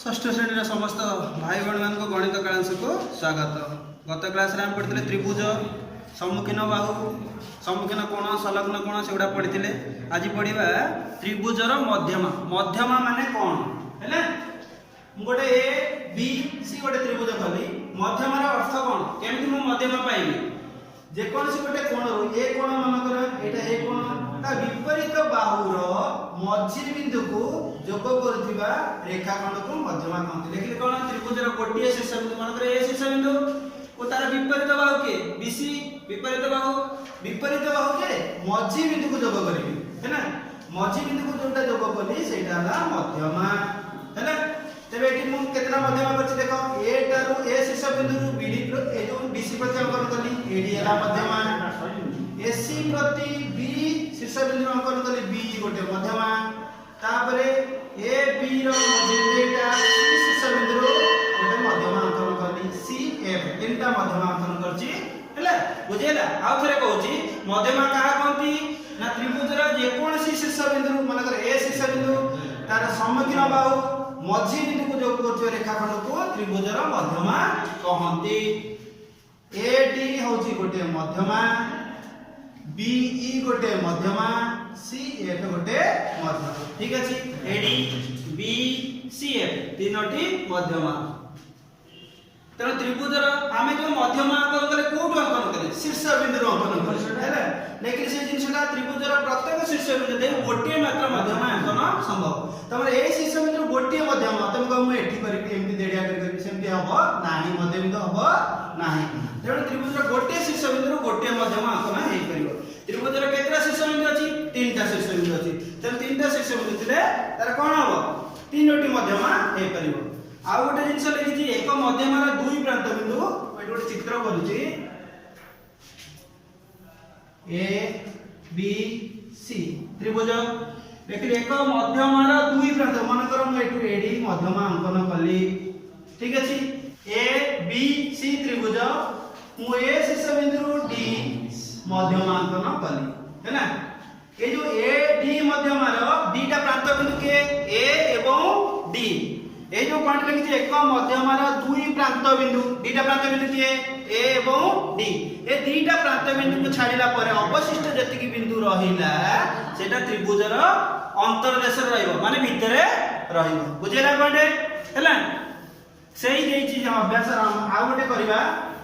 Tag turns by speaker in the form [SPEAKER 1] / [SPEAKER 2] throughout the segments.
[SPEAKER 1] षष्ठ श्रेणी समस्त भाई भण मान गणित क्लास को स्वागत। गत क्लास रे हम पढ़ते त्रिभुज, सम्मुखीन बाहु, सम्मुखीन कोण, संलग्न कोण से पढ़ी। आज पढ़ा त्रिभुजर मध्यमा। मध्यमा माने कौन है? गोटे ए बी सी गोटे त्रिभुज कली, मध्यमार अर्थ कौन, केमती मु मध्यमा पाइबी? जेकोसी गोटे कोण ए कोण मानकर एटा ए कोण ता विपरीत बाहुर मझी बिंदु को जोग करथिबा रेखाखंड को मध्यमा कहते। देखिले कोन त्रिभुजर गोटिए शीर्ष बिंदु मानकर ए शीर्ष बिंदु को तार विपरीत बाहु के बीसी, विपरीत बाहु के मझी बिंदु को जोग करबी है ना। मझी बिंदु को जोटा जोग करली सेटा होला मध्यमा है ना। तबे एठी मु केतना मध्यमा करछि देखो, ए टारु ए शीर्ष बिंदु बीडी ए जो बीसी प्रति अंकन करली एडी होला मध्यमा, एसी प्रति बी शीर्ष बिंदु अंकन करली बी गोटे मध्यमा, तापरे ए बी रो मध्यमा सी शीर्ष बिंदु गोटे मध्यमा अंकन करली सी एफ तीनटा मध्यमा अंकन करछि हैला। बुझेला? आ थरे कहूची मध्यमा कहा कहंती ना त्रिभुजर जे कोनसी शीर्ष बिंदु मानकर ए शीर्ष बिंदु तार सम्मुखीन बाहु मझी बिंदु को जोग करथिबा रेखाखंड को त्रिभुजर मध्यमा कहंती। ए डी होची गोटे मध्यमा, बी ई गोटे मध्यमा, सी एफ गोटे मध्यमा। ठीक अछि, A D B C F तीनोटी मध्यमा। तेणु त्रिभुजर आमे जो मध्यमा अंकन कले कोठु अंकन कले शीर्ष बिंदु अंकन कले हैला। लेकिन से जिनसटा त्रिभुजर प्रत्येक शीर्ष बिंदु दे गोटे मात्र मध्यमा अंकन संभव। तमरे ए शीर्ष बिंदु गोटे मध्यमा तम को मु एठी करी एमती देडिया करी सेमती हबो नाही, मध्य बिंदु हबो नाही। तेणु त्रिभुजर गोटे शीर्ष बिंदु गोटे मध्यमा अंकन हेई परिबो। त्रिभुजर केतरा शीर्ष बिंदु अछि? तीनटा शीर्ष बिंदु अछि। तेणु तीनटा शीर्ष बिंदु थिले तार कोन हबो? तीनोटी मध्यमा हेई परिबो। आ गोटे जिंस लिखिछि एक मध्यमार दुई प्रांत बिंदु, एठी गोटे चित्र करूछि ए बी सी त्रिभुज। देखिए एक मध्यमार दुई प्रांत मानकर मु एठी एडी मध्यमा अंकन कली। ठीक अछि, ए बी सी त्रिभुज मु ए शीर्ष बिंदु डी मध्यमा अंकन कली है ना। ए जो ए डी मध्यमार डीटा प्रांत बिंदु के ए एवं डी, ए जो पॉइंट लिखिछि एक मध्यमार दुई प्रांत बिंदु, डीटा प्रांत बिंदु के ए एवं डी, ए दीटा प्रांत बिंदु को छाडिला परे अवशिष्ट जतिकि बिंदु रहिला सेटा त्रिभुजर अंतर्देश रहइबो, माने भितरे रहइबो। बुझेला पॉइंट हैला? सेही देछि हम अभ्यास आ गोटे करबा,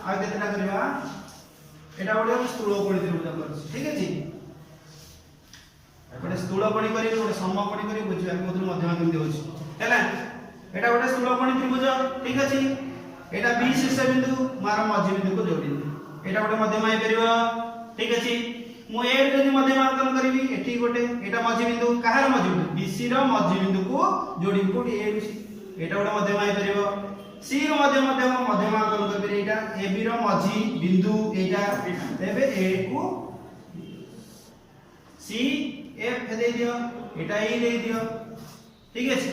[SPEAKER 1] आ केतना करबा एटा गोटे हम स्थूलकोणी त्रिभुज करछि। ठीक अछि, एपटे स्थूलकोणी करी गोटे समकोणी करी बुझिबा कोथु मध्यमा केमति होछि हैला। एटा गोटे स्थूलकोणी त्रिभुज। ठीक अछि, एटा बी शीर्ष बिंदु मार मध्य बिंदु को जोडिली, एटा गोटे मध्यमा हे परिबो। ठीक अछि, मु ए जदि मध्यमा अंकन करबी एठी गोटे एटा मध्य बिंदु काहार मध्य बिंदु बीसी रो मध्य बिंदु को जोडी कोठी ए सी, एटा गोटे मध्यमा हे परिबो। सी रो मध्यमा अंकन करबी एटा ए बी रो मध्य बिंदु एटा तेबे ए को सी एफ दे दियो, एटा ई दे दियो। ठीक अछि,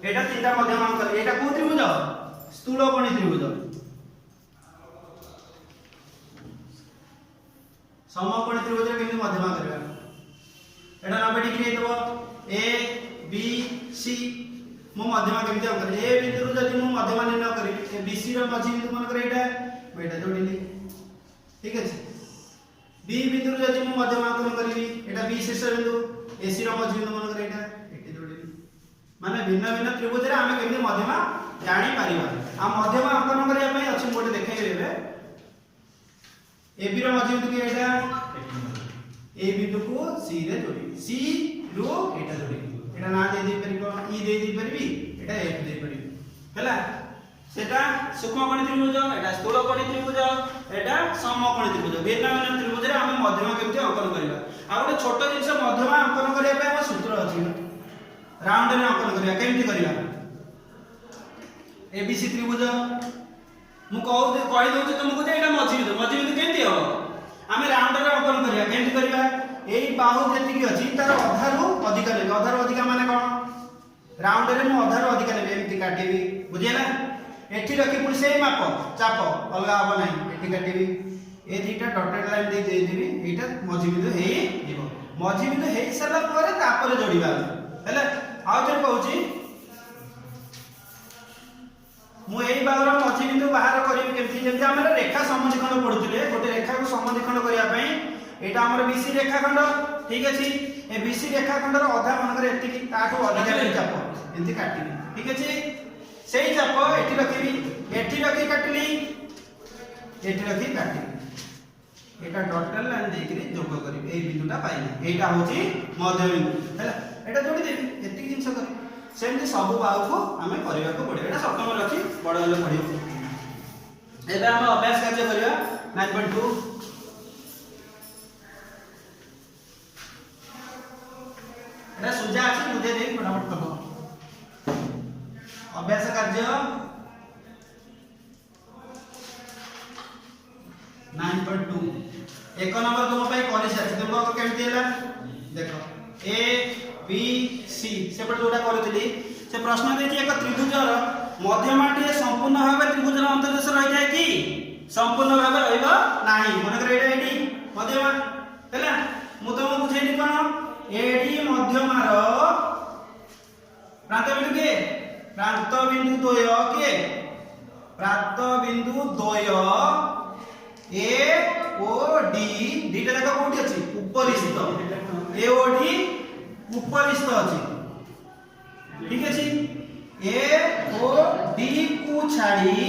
[SPEAKER 1] एटा तीनटा मध्यमा अंकन, एटा को त्रिभुज? स्थूलकोणी त्रिभुज। समकोणी त्रिभुज केमि मध्यमा करबा? एटा 90 डिग्री हेतबो, ए बी सी मु मध्यमा केमि अंकन? ए बिंदु जदि मु मध्यमा निर्णय करी ए बी सी रो मझी बिंदु मन करे एटा जोडिली। ठीक अछि, बी बिंदु जदि मु मध्यमा अंकन करबी एटा बी शीर्ष बिंदु, ए सी रो मझी बिंदु मन करे एटा एटी जोडिली। माने भिन्न भिन्न त्रिभुज रे आमे केमि मध्यमा जानि पारिबा। आ मध्यमा अंकन करिया पई अछि मोटे देखाइ देबे। ए बी रो मध्य बिंदु के एटा ए बिंदु को सी रे जोडी, सी रो एटा जोडी, एटा ना दे दे परिबो, ई दे दे परिबी, एटा एफ दे परिबी हैला। सेटा सूक्ष्मकोणी त्रिभुज, एटा स्थूलकोणी त्रिभुज, एटा समकोणी त्रिभुज। भिन्न भिन्न त्रिभुज रे हम मध्यमा केमति अंकन करिबा। आ गोटे छोट जिंस मध्यमा अंकन करिया पई हम सूत्र अछि, राउंड रे अंकन करिया केमति करिया? ए बी सी त्रिभुज मु कहि दउछि तुमको जे एटा मझी बिंदु केमति हो? आमे राउंड रे अंकन करिया केमति करिया? एई बाहु जेतिकी अछि तार अधारु अधिक नेबे, अधारु अधिक माने कोन? राउंड रे मु अधारु अधिक नेबे एमति काटिबी। बुझियला? एठी रखि पुनी सेही माप चाप अलगा हो नाही, एठी काटिबी ए दीटा डॉटेड लाइन दे देबी, एटा मझी बिंदु हेई दिबो। मझी बिंदु हेई सरला परे तापर जोडिबा हैला। आ जे कहूची जब आम रेखा समद्विखंड पढ़ुले गोटे रेखा को समद्विखंड करने एटा हमर बीसी रेखाखंड ठीक अछि ए बीसी रेखाखंडर अधा मनकर एति ताठो अधिक चाप एंती काटि ठीक अछि सेही चाप एठी रखिबी एठी रखि काटली एठी रखि काटली एटा डॉटेड लाइन देकरी जोग करिबी ए बिंदुटा पाइबी एटा होची मध्य बिंदु हैला एटा जोडी देबी एति जिंस करी सेमती सब बाहु को हमें करबा को पड़े एटा सप्तम रखि बड़ हले पढियो एबे हम अभ्यास कार्य करिया 9.2 एटा सुजा अछि बुझे देई फटाफट करबो अभ्यास कार्य 9.2 एक नंबर तुम पाई करि साथि तुमको केमती हैला देखो ए बी सी सेपट जोटा करथिली से प्रश्न देछि एक त्रिभुजर मध्यमाटी संपूर्ण भाबे त्रिभुजर अंतर्देश रहि जाय कि संपूर्ण भाबे रहइबो नाही मन करे एटा एडी मध्यमा हैला मु तुम बुझेनी कोन एडी मध्यमार प्रांत बिंदु के प्रांत बिंदु द्वय के प्रांत बिंदु द्वय ए ओ डी डीटा जाका कोठी अछि उपरिस्थ ए ओ डी उपरिस्थ अछि ठीक अछि ए ओ डी को छाड़ी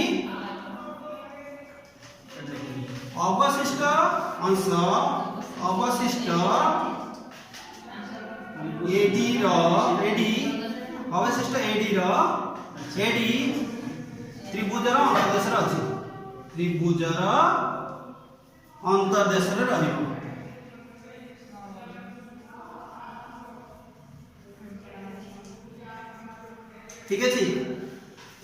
[SPEAKER 1] अवशिष्ट अंश अवशिष्ट एडी रो एडी अवशिष्ट एडी रो एडी त्रिभुजर अंतर्देश रे अछि त्रिभुजर अंतर्देश रे रहइबो ठीक अछि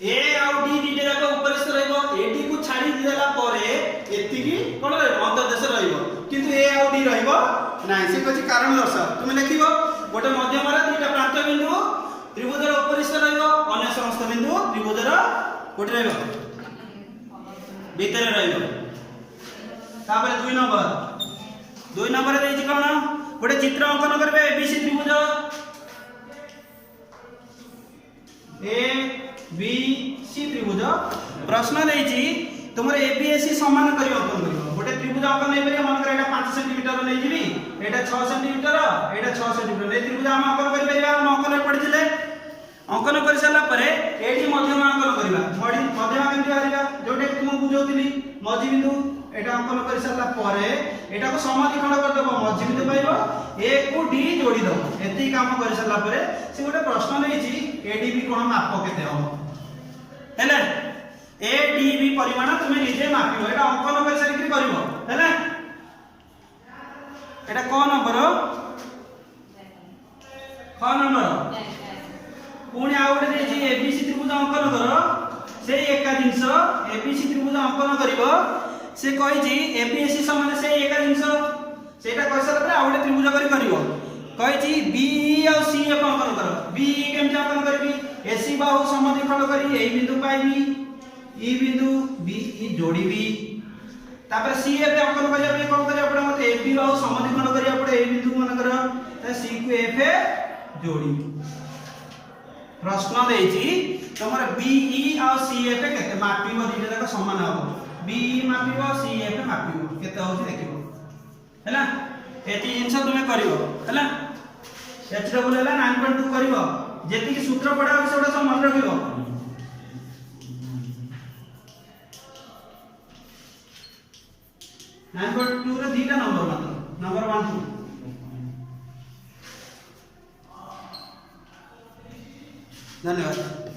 [SPEAKER 1] ए आउ डी डी जाका उपरिस्थ रहइबो एडी को छाडी दिला परे एतिकी कोन रहइबो अंतर्देश रहइबो किंतु ए आउ डी रहइबो नाही से कछि कारण दर्शाओ तुम लिखिबो गोटे मध्यमर दुईटा प्रांत बिंदु त्रिभुजर उपरिस्थ रहइबो अन्य समस्त बिंदु त्रिभुजर कोठी रहइबो भीतर रहइबो तापर दुई नंबर देछि कोन गोटे चित्र अंकन करबे एबीसी त्रिभुज ए बी सी त्रिभुज प्रश्न देछि तुमरे एबीएसी समान करियो अंकन करियो गोटे त्रिभुज अंकन नै परिया मन करे एटा 5 सेंटीमीटर नै जिबी एटा 6 सेंटीमीटर एटा 6 सेंटीमीटर ए त्रिभुज हम अंकन करि परिया हम अंकन पढिथिले अंकन करि साला परे एठी मध्यम अंकन करिबा मध्यम केमति हरिबा जोटे तुम बुझौतिली मझी बिंदु एटा अंकन करि साला परे एटा को समद्विखंड कर देबो मझी बिंदु पाइबो ए को डी जोड़ी दबो एति काम करि साला परे से गोटे प्रश्न लेछि एडीबी कोन माप केते हो हैला एडीबी परिमाण तुमे निजे मापिबो एटा अंकन करि सारी करिवो हैला एटा क नंबर ख नंबर पुणी आ गोटे देछि एबीसी त्रिभुज अंकन कर से एका जिंस एबीसी त्रिभुज अंकन करिवो से कहिछि एबीसी समान से एका जिंस सेटा कहि सारा पर आ गोटे त्रिभुज करिवो कहिछि बीई आ सीएफ अंकन कर बीई केमति अंकन करबी एसी बाहु समद्विखंड करी एई बिंदु पाइबी ई बिंदु बीई जोड़ीबी तापर सीएफ अंकन करिया पे कोन करिया पड़े मते एबी बाहु समद्विखंड करिया पड़े एई बिंदु मन कर त सी को एफ जोड़ी प्रश्न देछि तमर बीई आ सीएफ केते मापिबो दिले तक समान हो बीई मापिबो सीएफ मापिबो केते होछि देखिबो हैला एति जिंस तुमे करिवो हैला एच डबल हैला 9.2 करिवो जेति कि सूत्र पढा सेटा सब मन रखिबो 9.2 रे दीटा नंबर मात्र नंबर 1 2 धन्यवाद।